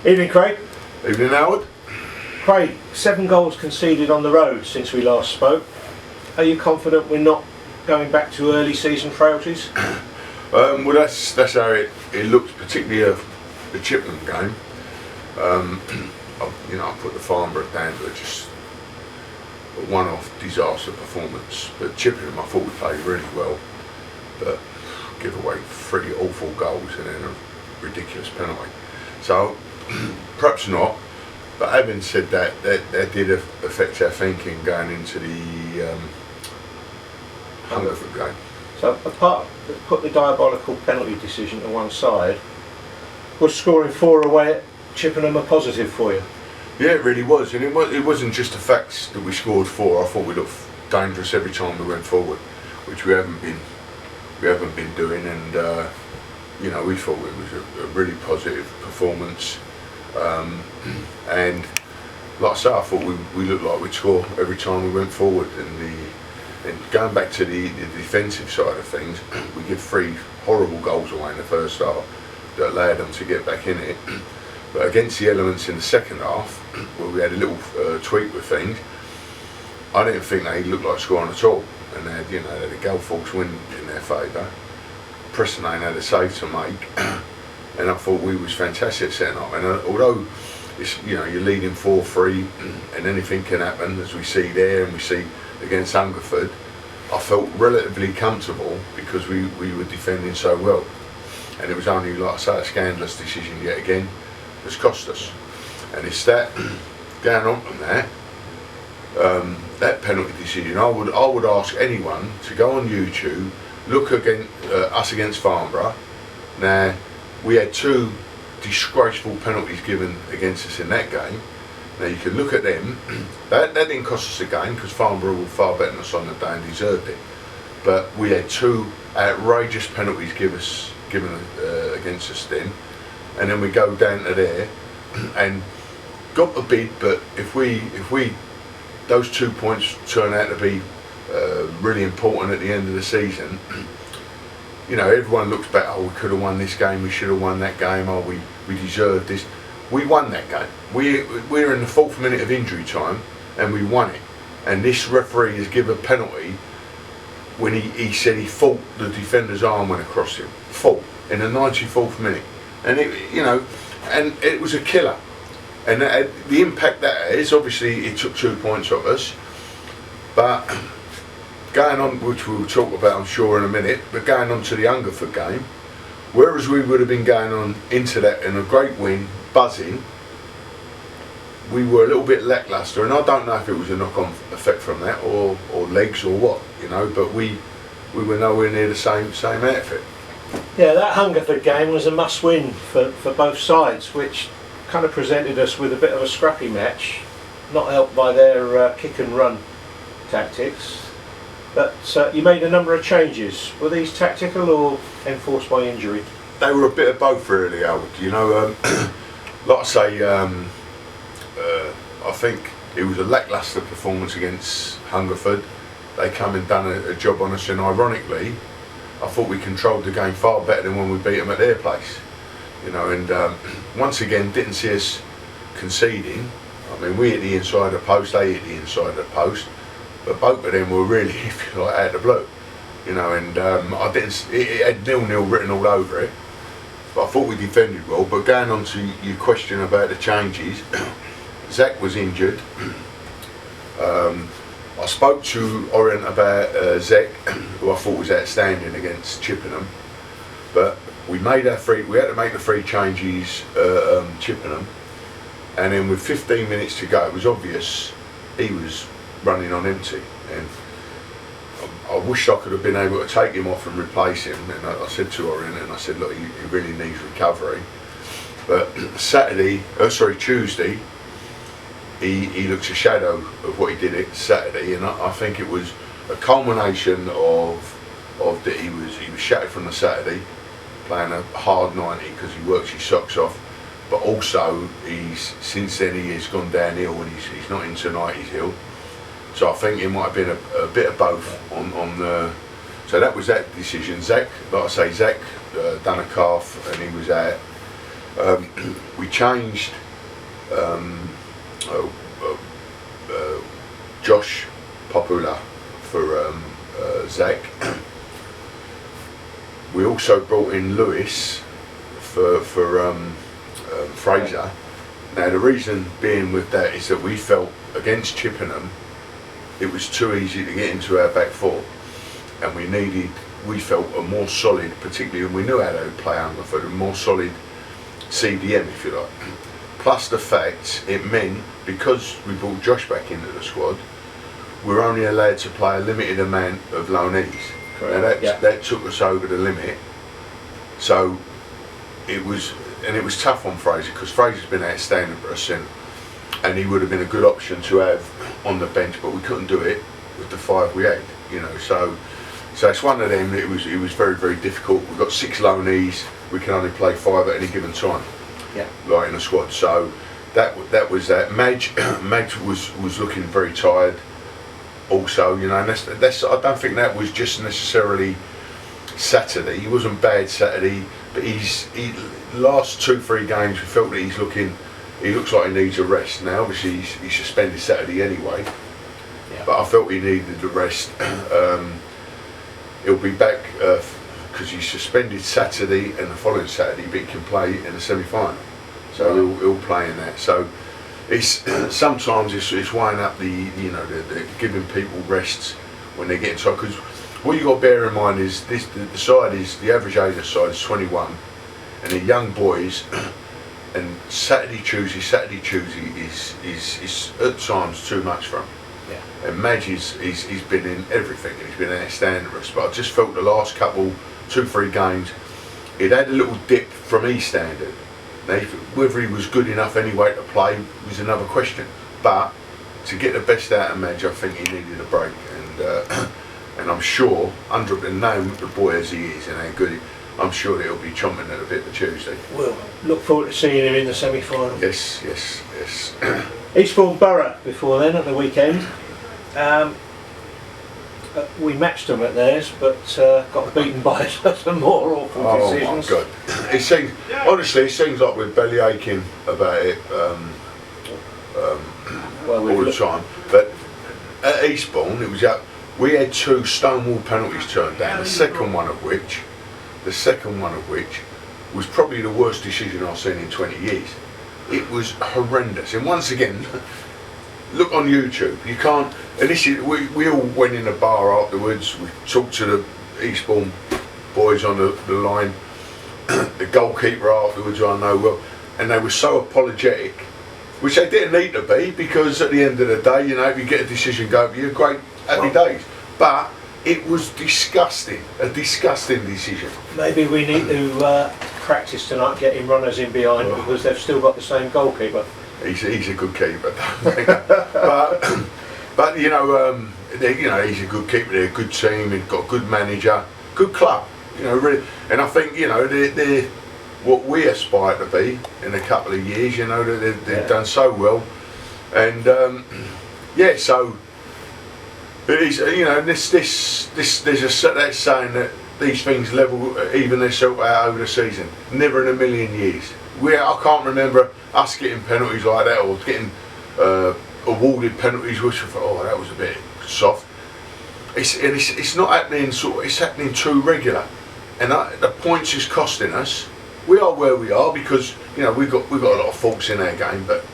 Evening, Craig. Evening, Howard. Craig, 7 goals conceded on the road since we last spoke. Are you confident we're not going back to early season frailties? Well, that's how it looks, particularly the Chippenham game. I put the Farnborough down to just a one-off disaster performance. But Chippenham, I thought we played really well, but give away 3 awful goals and then a ridiculous penalty. So perhaps not. But having said that, that did affect our thinking going into the Hungerford game. So put the diabolical penalty decision to one side, was scoring 4 away at Chippenham a positive for you? Yeah, it really was, and it wasn't just the facts that we scored 4. I thought we looked dangerous every time we went forward, which we haven't been doing, and we thought it was a really positive performance, and like I say, I thought we looked like we'd score every time we went forward. And going back to the defensive side of things, we give 3 horrible goals away in the first half that allowed them to get back in it. But against the elements in the second half, where we had a little tweak with things, I didn't think they looked like scoring at all. And they had a goal force win in their favour. Preston ain't had a save to make, and I thought we was fantastic setting up. And although you're leading 4-3, and anything can happen, as we see there and we see against Hungerford, I felt relatively comfortable because we were defending so well. And it was only, like I say, a scandalous decision yet again that's cost us. And it's that, going on from that penalty decision, I would ask anyone to go on YouTube, look against us against Farnborough. Now, we had 2 disgraceful penalties given against us in that game. Now you can look at them. That didn't cost us a game because Farnborough were far better than us on the day and deserved it. But we had 2 outrageous penalties given against us then, and then we go down to there and got the bid. But if we those 2 points turn out to be really important at the end of the season, everyone looks back. Oh, we could have won this game. We should have won that game. Oh, we deserved this. We won that game. We're in the 4th minute of injury time, and we won it. And this referee has given a penalty when he said he thought the defender's arm went across him. In the 94th minute, and it was a killer. And the impact that is, obviously, it took 2 points off us. But going on, which we'll talk about, I'm sure, in a minute. But going on to the Hungerford game, whereas we would have been going on into that in a great win, buzzing, we were a little bit lacklustre, and I don't know if it was a knock-on effect from that or legs or what, but we were nowhere near the same outfit. Yeah, that Hungerford game was a must-win for both sides, which kind of presented us with a bit of a scrappy match, not helped by their kick and run tactics. But you made a number of changes. Were these tactical or enforced by injury? They were a bit of both, really, Howard. Like I say, I think it was a lacklustre performance against Hungerford. They come and done a job on us, and ironically, I thought we controlled the game far better than when we beat them at their place. And once again, didn't see us conceding. I mean, we hit the inside of the post, they hit the inside of the post, but both of them were really, if you like, out of the blue. And it had 0-0 written all over it. But I thought we defended well. But going on to your question about the changes, Zach was injured. I spoke to Orient about Zach, who I thought was outstanding against Chippenham. But we had to make the 3 changes Chippenham, and then with 15 minutes to go, it was obvious he was running on empty. And I wish I could have been able to take him off and replace him. And I said to Orient, and I said, look, he really needs recovery. But Tuesday, he looks a shadow of what he did it Saturday, and I think it was a culmination of that he was shattered from the Saturday, playing a hard 90 because he works his socks off, but also since then he has gone downhill, and he's not into 90s hill. So I think it might have been a bit of both on the. So that was that decision. Zach, like I say, done a calf and he was out. We changed Josh Popula for Zach. We also brought in Lewis for Fraser. Now the reason being with that is that we felt against Chippenham it was too easy to get into our back four, and we felt a more solid, particularly when we knew how to play Hungerford, a more solid CDM, if you like. Plus the fact it meant, because we brought Josh back into the squad, we're only allowed to play a limited amount of loanees. Now that took us over the limit. So it was tough on Fraser, because Fraser's been outstanding for us, and he would have been a good option to have on the bench, but we couldn't do it with the 5 we had, you know. So it's one of them. It was very, very difficult. We've got 6 loanees. We can only play 5 at any given time. Yeah. Like in a squad. So that was that. Madge was looking very tired. Also, you know, and that's I don't think that was just necessarily Saturday. He wasn't bad Saturday, but he last 2-3 games we felt that he looks like he needs a rest. Now obviously he's suspended Saturday anyway, but I felt he needed the rest. He'll be back because he's suspended Saturday and the following Saturday, but he can play in the semi-final, so he'll play in that. So it's sometimes it's weighing up the giving people rests when they get inside, because what you got to bear in mind is the average age of the side is 21, and the young boys. And Saturday Tuesday is at times too much for him. Yeah. And Madge he's been in everything, and he's been outstanding for us. But I just felt the last 2-3 games, it had a little dip from his standard. Now, whether he was good enough anyway to play was another question. But to get the best out of Madge, I think he needed a break. And I'm sure, under the name the boy as he is and how good I'm sure he'll be chomping at a bit for Tuesday. We'll look forward to seeing him in the semi-final. Yes. Eastbourne Borough before then at the weekend. We matched them at theirs, but got beaten by some more awful decisions. Oh my God! It seems like we're belly aching about it all the time. But at Eastbourne, we had 2 stonewall penalties turned down. The second one of which was probably the worst decision I've seen in 20 years. It was horrendous. And once again, look on YouTube. You can't. And this is, we all went in a bar afterwards. We talked to the Eastbourne boys on the line, the goalkeeper afterwards, I know well, and they were so apologetic, which they didn't need to be, because at the end of the day, you know, if you get a decision go for you, great, happy days. But it was disgusting, a disgusting decision. Maybe we need to practice tonight getting runners in behind, because they've still got the same goalkeeper. He's a good keeper, but you know, he's a good keeper. They're a good team. They've got a good manager, good club. You know, really, and I think they're what we aspire to be in a couple of years. You know, they've done so well, and so. It is, you know, there's that saying that these things even themselves out over the season. Never in a million years. I can't remember us getting penalties like that, or getting awarded penalties which I thought, that was a bit soft. It's not happening it's happening too regular, and the points is costing us. We are where we are because, you know, we've got a lot of faults in our game, but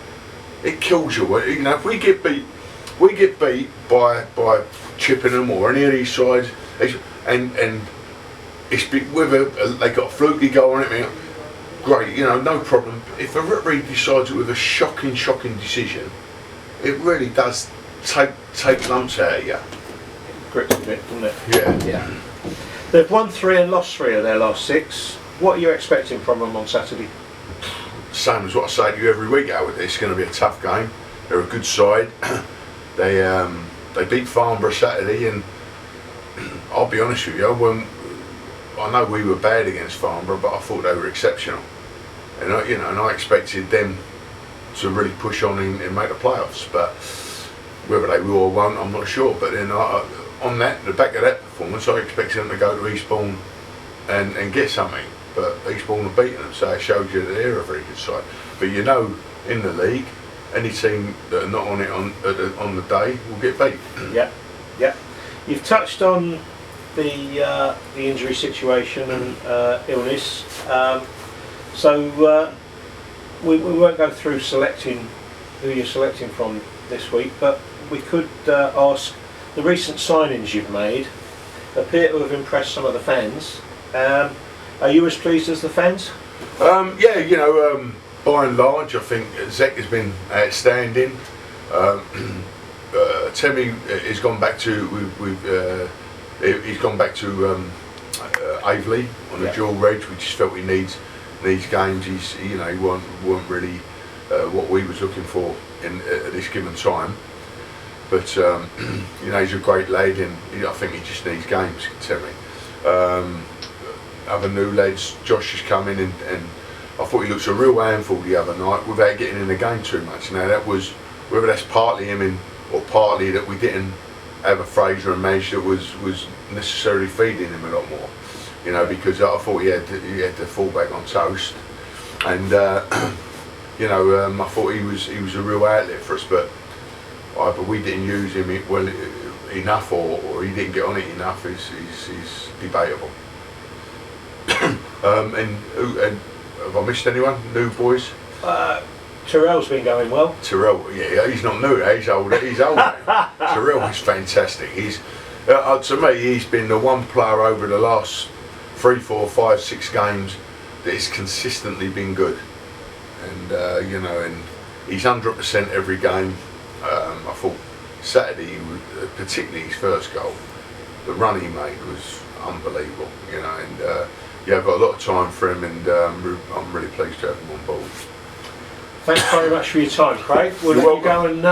it kills you. You know, if we get beat by Chippenham or any of these sides, and it's whether they got a fluky goal on it, great, you know, no problem. If a referee decides it with a shocking decision, it really does take lumps out of you. Grips a bit, doesn't it? Yeah. They've won 3 and lost 3 of their last 6. What are you expecting from them on Saturday? Same as what I say to you every week, Howard. It's going to be a tough game. They're a good side. They beat Farnborough Saturday, and I'll be honest with you, when I know we were bad against Farnborough, but I thought they were exceptional, and I expected them to really push on and make the playoffs. But whether they will or won't, I'm not sure. But then on the back of that performance, I expected them to go to Eastbourne and get something. but Eastbourne have beaten them, so it shows you that they're a very good side. But you know, in the league, any team that are not on it on the day will get beat. Yeah, yeah. You've touched on the injury situation and illness, so we won't go through selecting who you're selecting from this week, but we could ask, the recent signings you've made appear to have impressed some of the fans. Are you as pleased as the fans? Yeah, you know, by and large, I think Zek has been outstanding. Temi has gone back to he's gone back to Aveley on a dual reg. We just felt he needs games. He weren't really what we was looking for at this given time. But you know, he's a great lad, and I think he just needs games. Temi. Other new lads, Josh has come in, and I thought he looked a real handful the other night without getting in the game too much. Now that was, whether that's partly him or partly that we didn't have a Fraser and Madge that was necessarily feeding him a lot more, you know, because I thought he had the fullback on toast, and you know, I thought he was a real outlet for us, but either we didn't use him well enough, or he didn't get on it enough. Is debatable. And have I missed anyone? New boys? Tyrell's been going well. Tyrell, yeah, he's not new. He's old. He's old. Tyrell is fantastic. He's to me, he's been the one player over the last 3, 4, 5, 6 games that has consistently been good. And you know, and he's 100% every game. I thought Saturday, particularly his first goal, the run he made was unbelievable. You know, and yeah, I've got a lot of time for him, and I'm really pleased to have him on board. Thanks very much for your time, Craig. We'll let you go and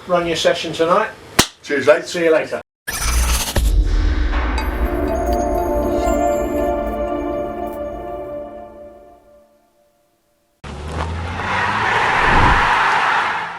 run your session tonight. Cheers, lads. See you later.